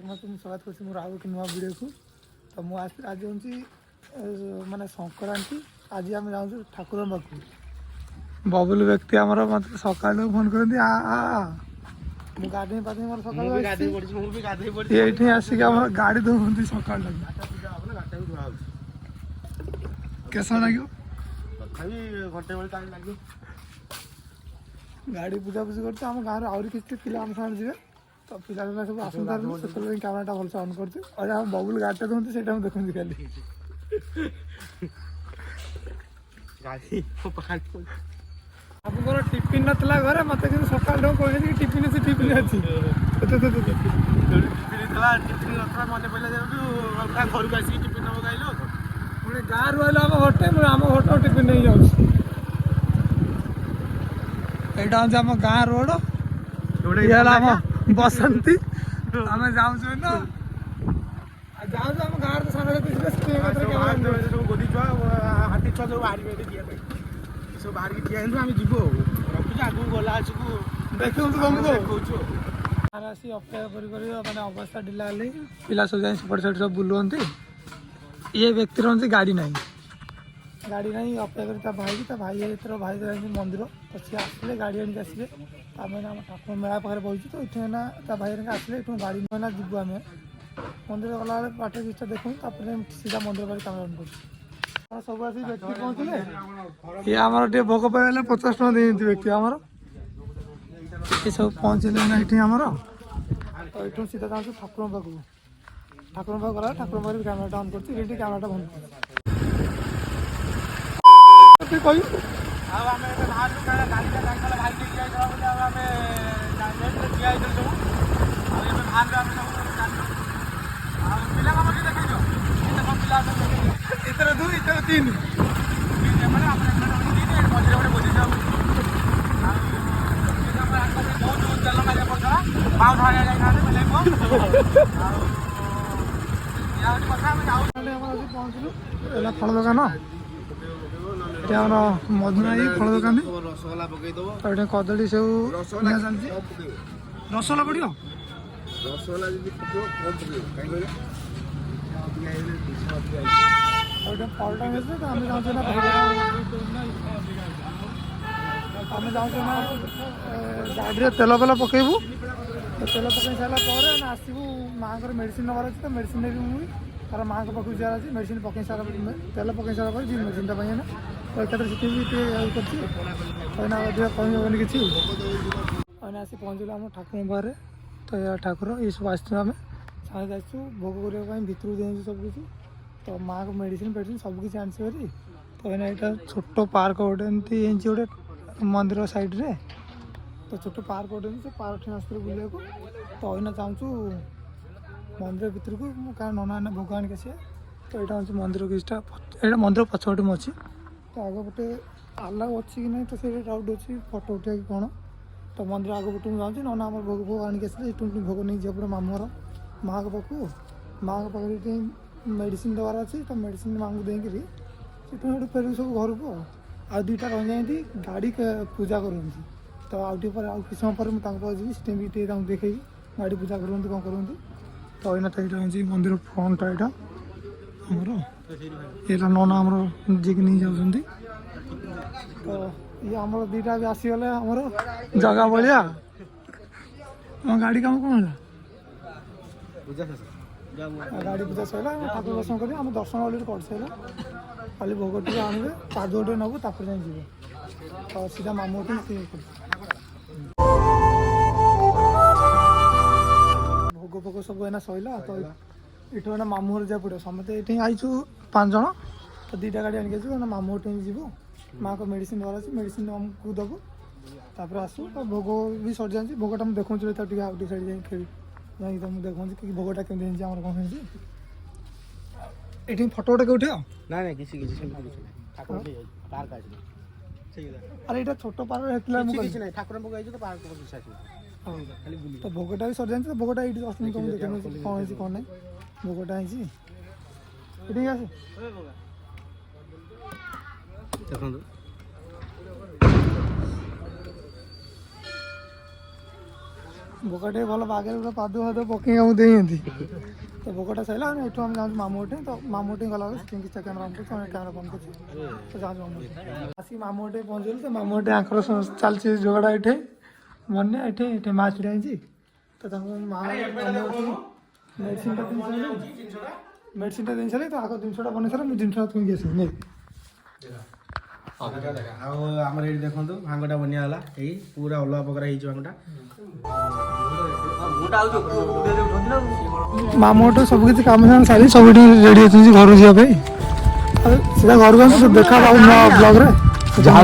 ସମସ୍ତେ ମୁଁ ସ୍ୱାଗତ କରୁଛି ମୋର ଆଉ ଏକ ନୂଆ ଭିଡ଼ିଓକୁ। ତ ମୁଁ ଆଜି ହେଉଛି ମାନେ ସଂକ୍ରାନ୍ତି। ଆଜି ଆମେ ଯାଉଛୁ ଠାକୁରଙ୍କ ପାଖକୁ। ବବୁଲ ବ୍ୟକ୍ତି ଆମର ମୋତେ ସକାଳୁ ଫୋନ୍ କରନ୍ତି ମୁଁ ଗାଧୋଇ ପାଧୋଇ ମୋର ସକାଳୁ ଏଇଠି ଆସିକି ଆମର ଗାଡ଼ି ଧୋଉଛନ୍ତି ସକାଳୁ। କେତେ ସମୟ ଲାଗିବ? ଘଣ୍ଟେ ବେଳେ ଟାଇମ୍ ଲାଗିବ। ଗାଡ଼ି ବୁଝାବୁଝି କରୁଛୁ। ଆମ ଗାଁରେ ଆହୁରି କିଛି ପିଲା ଆମ ସାଙ୍ଗରେ ଯିବେ। ତ ପିଲାମାନେ ସବୁ ଆସନ୍ତାରୁ ସେତେବେଳେ କ୍ୟାମେରାଟା ଭଲସେ ଅନ୍ କରୁଛୁ। ଆଉ ଆମ ବବୁଲ ଗାଡ଼ିଟା ଧୁଅନ୍ତି ସେଇଟା ମୁଁ ଦେଖୁଛି ଖାଲି। ଆପଣଙ୍କର ଟିଫିନ୍ ନଥିଲା ଘରେ, ମୋତେ କିନ୍ତୁ ସକାଳୁ କହିଛନ୍ତି କି ଟିଫିନ୍ ଅଛି ଟିଫିନ୍ ଅଛି। ମନେ ପଡ଼ିଲା ଯେହେତୁ ଘରକୁ ଆସିକି ଟିଫିନ୍ ନେବାକୁ ଆଇଲୁ। ପୁଣି ଗାଁରୁ ରହିଲା ଆମ ଘରଟେ, ମୁଁ ଆମ ଘରଟା ଟିଫିନ୍ ନେଇ ଯାଉଛି। ଏଇଟା ହେଉଛି ଆମ ଗାଁ ରୋଡ଼, ଇଏ ହେଲା ଆମ ବସନ୍ତି। ଆମେ ଯାଉଛୁ ନା ଯାଉଛୁ ଆମ ଗାଁରେ ତ ସାଙ୍ଗସାଥି ଯିବେ ସବୁ ଗୋଦି ଛୁଆ ହାତୀ ଛୁଆ ସବୁ ବାହାରିବେ ଏଠି ଯିବା ପାଇଁ। ସବୁ ବାହାରିକି ଠିଆ ହେଇଛୁ, ଆମେ ଯିବୁ ଆଉ ରଖୁଛୁ। ଆଗକୁ ଗଲା ଆସିବୁ ଦେଖନ୍ତୁ ତମକୁ ଦେଖାଉଛୁ ଆଉ। ଗାଁରେ ଆସି ଅପେକ୍ଷା କରି ମାନେ ଅବସ୍ଥା ଢିଲା ହେଲେ ପିଲା ସବୁ ଯାଇ ସେପଟେ ସାଇଡ଼୍ ସବୁ ବୁଲୁଛନ୍ତି। ଇଏ ବ୍ୟକ୍ତିର ହେଉଛି ଗାଡ଼ି ନାହିଁ ଅପେକ୍ଷା କରି ତା ଭାଇ ଏଥର ଭାଇ ଯାଇଛନ୍ତି ମନ୍ଦିର। ତ ସିଏ ଆସିଲେ ଗାଡ଼ି ଆଣିକି ଆସିବେ। ଆମେ ଆମ ଠାକୁର ମେଳା ପାଖରେ ବସିଛୁ। ତ ଏଠୁ ଏଇନା ତା ଭାଇ ଆଣିକି ଆସିଲେ ଏଠୁ ଗାଡ଼ି ନେଇନା ଯିବୁ ଆମେ ମନ୍ଦିର ଗଲାବେଳେ ବାଟରେ କିଛିଟା ଦେଖୁ। ତାପରେ ସିଧା ମନ୍ଦିର ପାଖରେ କାମ କରୁଛୁ। ସବୁ ଆସିକି ବ୍ୟକ୍ତି ପହଞ୍ଚିଲେ। ଇଏ ଆମର ଟିକେ ଭୋଗ ପାଇଗଲେ 50 ଟଙ୍କା ଦେଇଛନ୍ତି ବ୍ୟକ୍ତି ଆମର। ଏ ସବୁ ପହଞ୍ଚିଲେ ନା ଏଠି ଆମର। ତ ଏଠୁ ସିଧା ଯାଉଛୁ ଠାକୁରଙ୍କ ପାଖକୁ ଗଲା ଠାକୁରଙ୍କ ପାଖରେ କ୍ୟାମେରାଟା ଅନ୍ କରୁଛି। ଏଠି କ୍ୟାମେରାଟା ବନ୍ଦ କରୁଛି। କହିବୁ ଆଉ ଆମେ ଏବେ ବାହାରିଲୁ କାରଣ ଗାଡ଼ିଟା ଯାଇଥିଲା ଭାଇ ନେଇକି ଯାଇଥିଲା ବୋଲି ଆଉ ଆମେ ଠିଆ ହେଇଥିଲୁ ସବୁ। ଆଉ ଏବେ ବାହାରିଲୁ ଆମେ ସବୁ ଜାଣିଲୁ। ଆଉ ପିଲାଙ୍କ ମଧ୍ୟ ଦେଖେଇଛ କେତେ କ'ଣ ପିଲା ଅଛନ୍ତି ଏଥର 2 ଏଥର 3 ଏମାନେ ଆମର ମଝିରେ ଗୋଟେ ବସିଛୁ। ଆଉ ବହୁତ ତେଲ ମାରିବା ପଡ଼ିଥିଲା। ମାଉ ଧରିବା ଯାଇଥାନ୍ତେ ମିଳେଇବ। ଆଉ ଏହା ହେଉଛି କଥା। ଆମେ ଯାଉ ଆମର ଆଜି ପହଞ୍ଚିଲୁ। ହେଲା ଫଳ ଦୋକାନ। ଏଠି ଆମର ମଧୁନାଇ ଫଳ ଦୋକାନ। ରସଗୋଲା ପକେଇଦବ। ଏଠି କଦଳୀ ସେଉ ନିଆ ଚାଲିଛି। ରସଗୋଲା ପଡ଼ିବ। ରସଗୋଲା ଯଦି ପକେଇବ କମ୍ ପକେଇବ କାହିଁକି କହିଲେ ଆଉ ଏଠି ଫଳଟା ମିଳୁଛି। ତ ଆମେ ଯାଉଛୁ ନା ଗାଡ଼ିରେ ତେଲ ପକେଇବୁ। ତେଲ ପକେଇ ସାରିଲା ପରେ ଆମେ ଆସିବୁ। ମାଆଙ୍କର ମେଡ଼ିସିନ୍ ନେବାର ଅଛି। ତ ମେଡ଼ିସିନ୍ ନେବି ମୁଁ ତାର ମାଆଙ୍କ ପାଖକୁ ଯିବାର ଅଛି। ମେଡ଼ିସିନ୍ ପକେଇ ସାରିଲା ପରେ ତେଲ ପକେଇ ସାରିଲା ପରେ ଯିବି ମେଡ଼ିସିନ୍ଟା ପାଇଁ ନା। ତ ଏକାଥରେ ସେଠିକି ଟିକେ ଇଏ କରୁଛି। କହିନା ଅଧିକା କହିହେବନି କିଛି। କହିନା ଆସି ପହଞ୍ଚିଲୁ ଆମ ଠାକୁରଙ୍କ ପାଖରେ। ତ ଠାକୁର ଏସବୁ ଆସିଛୁ। ଆମେ ସାଙ୍ଗେ ଆସିଛୁ ଭୋଗ କରିବା ପାଇଁ। ଭିତରକୁ ଦିଆହେଇଛି ସବୁ କିଛି। ତ ମାଆଙ୍କ ମେଡ଼ିସିନ୍ ସବୁ କିଛି ଆଣିଛି ଭାରି। ତ ଏଇନା ଏଇଟା ଛୋଟ ପାର୍କ ଗୋଟେ ଏମିତି ହେଇଛି ଗୋଟେ ମନ୍ଦିର ସାଇଡ଼୍ରେ। ତ ଛୋଟ ପାର୍କ ଗୋଟେ ହେଇଛି। ସେ ପାର୍କଠି ଆସିଥିଲୁ ବୁଲିବାକୁ। ତ ଏଇନା ଚାହୁଁଛୁ ମନ୍ଦିର ଭିତରକୁ କାରଣ ନନା ଏଇନା ଭୋଗ ଆଣିକି ଆସିବେ। ତ ଏଇଟା ହେଉଛି ମନ୍ଦିର କିଛିଟା। ଏଇଟା ମନ୍ଦିର ପଛପଟେ ମୁଁ ଅଛି। ତ ଆଗ ପଟେ ଆଲାଉ ଅଛି କି ନାହିଁ ତ ସେଇଟା ଡାଉଟ୍ ଅଛି। ଫଟୋ ଉଠେଇବା କି କ'ଣ। ତ ମନ୍ଦିର ଆଗ ପଟେ ମୁଁ ଯାଉଛି। ନନା ଆମର ଭୋଗ ଆଣିକି ଆସିଲେ ଏଠୁ ଭୋଗ ନେଇକି ଯିବା ପରେ ମାମୁଁ ଘର ମାଆଙ୍କ ପାଖକୁ। ମାଆଙ୍କ ପାଖରେ ଏଠି ମେଡ଼ିସିନ୍ ଦେବାର ଅଛି। ତ ମେଡ଼ିସିନ୍ ମାଆଙ୍କୁ ଦେଇକିରି ସେଠୁ ଫେରିବୁ ସବୁ ଘରକୁ। ଆଉ 2ଟା ରହିଯାଆନ୍ତି ଗାଡ଼ି ପୂଜା କରନ୍ତି। ତ ଆଉ ଟିକେ ପରେ ଆଉ କିଛି ସମୟ ପରେ ମୁଁ ତାଙ୍କ ପାଖକୁ ଯିବି। ସେଠି ବି ଟିକେ ତାଙ୍କୁ ଦେଖେଇବି ଗାଡ଼ି ପୂଜା କରନ୍ତି କ'ଣ କରନ୍ତି। ତ ଏଇନା ତ ଏଇଟା ହେଉଛି ମନ୍ଦିର ଫ୍ରଣ୍ଟଟା। ଏଇଟା ଆମର ଏଇଟା ନନା ଆମର ଯିଏକି ନେଇ ଯାଉଛନ୍ତି। ତ ଇଏ ଆମର 2ଟା ବି ଆସିଗଲେ ଆମର ଜାଗା ଭଳିଆ। ଆମ ଗାଡ଼ି କାମ କ'ଣ ହେଲା? ଗାଡ଼ି ପୂଜା ସରିଲା। ଠାକୁର ଦର୍ଶନ କରି ଆମ ଦର୍ଶନ ଅଲରେଡ଼ି କରିସାରିଲା। ଖାଲି ଭୋଗ ଟିକେ ଆଣିବେ ପାଦ ଟିକେ ନେବୁ ତାପରେ ଯାଇ ଯିବେ। ତ ସିଧା ମାମୁଁ ଘରକୁ ଭୋଗ ଫୋଗ ସବୁ ଏଇନା ସରିଲା। ତ ଏଠୁ ଏଇନା ମାମୁଁ ଘର ଯିବାକୁ ପଡ଼ିବ। ସମସ୍ତେ ଏଠି ଆଇଛୁ 5 ଜଣ। ତ 2ଟା ଗାଡ଼ି ଆଣିକି ଆସିବୁ। ମାମୁଁ ଘର ଠି ଯିବୁ। ମାଆଙ୍କ ମେଡ଼ିସିନ୍ ଦେବାର ଅଛି। ମେଡ଼ିସିନ୍ ଆମକୁ ଦେବୁ ତାପରେ ଆସିବୁ। ତ ଭୋଗ ବି ସରିଯାଇଛି। ଭୋଗଟା ମୁଁ ଦେଖଉଛି ତ ଟିକେ ଆଉ ଟିକେ ସାଇଡ଼୍ ଯାଇକି ଖେଳି ଯାଇକି ମୁଁ ଦେଖୁଛି କି ଭୋଗଟା କେମିତି ହେଇଛି ଆମର କ'ଣ ହେଇଛି। ଏଠି ଫଟୋ ଗୋଟେ ଉଠେଇବ? ନାଇଁ କିଛି ସେମିତି କିଛି ନାହିଁ। ଠାକୁର ପାର୍କ ଆସିବ। ଆରେ ଏଇଟା ଛୋଟ ପାର୍କ ହେଇଥିଲା। ମୁଁ କିଛି ନାହିଁ। ଠାକୁର ପକା ହେଇଛି ତ ପାର୍କ କିଛି ଆସିବ। ଖାଲି ବୁଲି ତ ଭୋଗଟା ବି ସରିଯାଇଛି। ତ ଭୋଗଟା ଏଇଠି ଅଛନ୍ତି ତୁମକୁ ଦେଖେଇଛି କ'ଣ ହେଇଛି କ'ଣ ନାହିଁ। ଭୋଗଟା ହେଇଛି ଏଠିକି ଆସେ ଦେଖନ୍ତୁ। ଭୋକଟେ ଭଲ ବାଗରେ ଗୋଟେ ପାଦ ଫାଦ ପକେଇ ଆମକୁ ଦେଇଛନ୍ତି ତ ଭୋକଟା ସରିଲା ଆମେ ଏଠୁ ଆମେ ଯାଉଛୁ ମାମୁଁ ଗୋଟେ ତ ମାମୁଁ ଗୋଟେ ଗଲାବେଳେ ସ୍କ୍ରିନ୍ କିଛି କ୍ୟାମେରା ଅନ୍ କରୁଛୁ ଆମେ କ୍ୟାମେରା ବନ୍ଦ କରୁଛୁ ତ ଯାଉଛୁ ମାମୁଁ ଆସିକି ମାମୁଁ ଗୋଟେ ପହଞ୍ଚିଲୁ ତ ମାମୁଁ ଗୋଟେ ଆଙ୍କର ଚାଲିଛି ଝଗଡ଼ା ଏଠି ମନେ ଏଠି ମା ଛିଡ଼ା ହେଇଛି ତ ତାଙ୍କୁ ମା ମେଡ଼ିସିନଟା ଦେଇ ସାରିଲେ ତ ଆଗ ଜିନିଷଟା ବନେଇ ସାରିଲେ ମୁଁ ଜିନିଷଟା ଥୁଇକି ଆସିବି ନେଇ ଆଉ ଆମର ଏଇଠି ଦେଖନ୍ତୁ ଭାଙ୍ଗଟା ବନିଆ ହେଲା ଏଇ ପୁରା ଅଲଗା ପ୍ରକାର ହେଇଛି ଭାଙ୍ଗଟା ମାମୁଁଠୁ ସବୁ କିଛି କାମ ସାରି ସବୁଠି ରେଡ଼ି ଅଛନ୍ତି ଘରକୁ ଯିବା ପାଇଁ ସିଧା ଘରକୁ ଆସନ୍ତୁ ଦେଖା ପାଉନି ବ୍ଲଗ୍ରେ ଯାହା